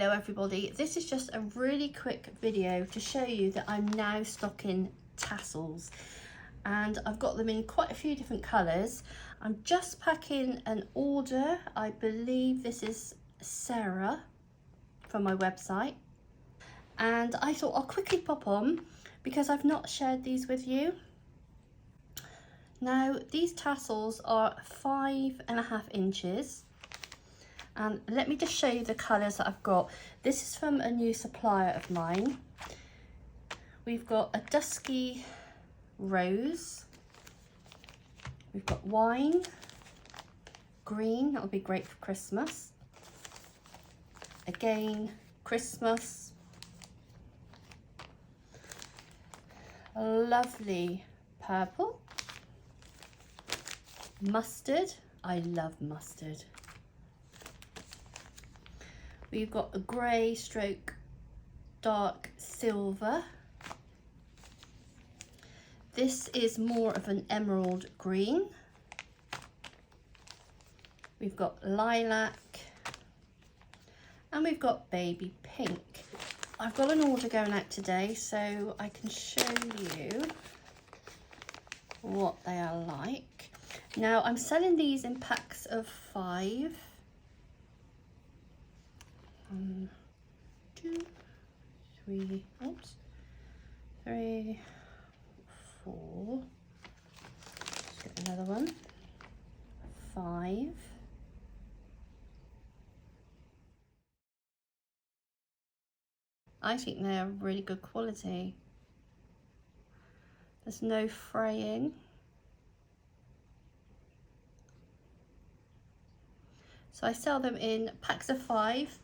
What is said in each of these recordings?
Hello everybody, this is just a really quick video to show you that I'm now stocking tassels, and I've got them in quite a few different colours. I'm just packing an order. I believe this is Sarah from my website, and I thought I'll quickly pop on because I've not shared these with you. Now these tassels are 5.5 inches. And let me just show you the colours that I've got. This is from a new supplier of mine. We've got a dusky rose. We've got wine, green, that'll be great for Christmas. Again, Christmas. A lovely purple. Mustard, I love mustard. We've got a grey stroke dark silver. This is more of an emerald green. We've got lilac, and we've got baby pink. I've got an order going out today, so I can show you what they are like. Now I'm selling these in packs of 5. 1, 2, 3, oops, 3, 4, let's get another one, 5, I think they are really good quality. There's no fraying. So I sell them in packs of 5.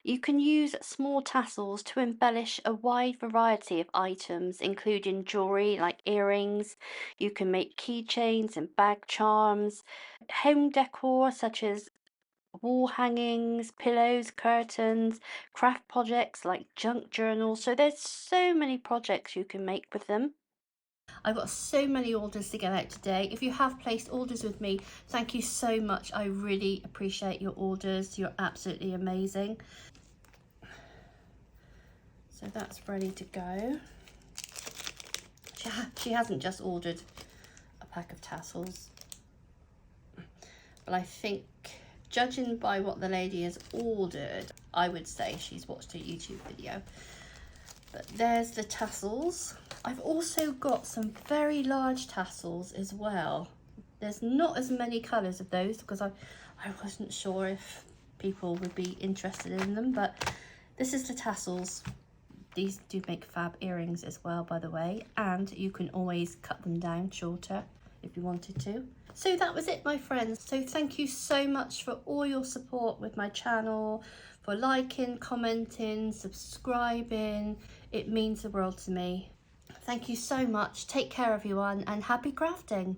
You can use small tassels to embellish a wide variety of items, including jewellery like earrings. You can make keychains and bag charms, home decor such as wall hangings, pillows, curtains, craft projects like junk journals. So there's so many projects you can make with them. I've got so many orders to get out today. If you have placed orders with me, thank you so much. I really appreciate your orders. You're absolutely amazing. So that's ready to go. She hasn't just ordered a pack of tassels, but I think, judging by what the lady has ordered, I would say she's watched a YouTube video. But there's the tassels. I've also got some very large tassels as well. There's not as many colours of those because I wasn't sure if people would be interested in them, but this is the tassels. These do make fab earrings as well, by the way, and you can always cut them down shorter if you wanted to. So that was it, my friends. So thank you so much for all your support with my channel, for liking, commenting, subscribing. It means the world to me. Thank you so much. Take care, everyone, and happy crafting.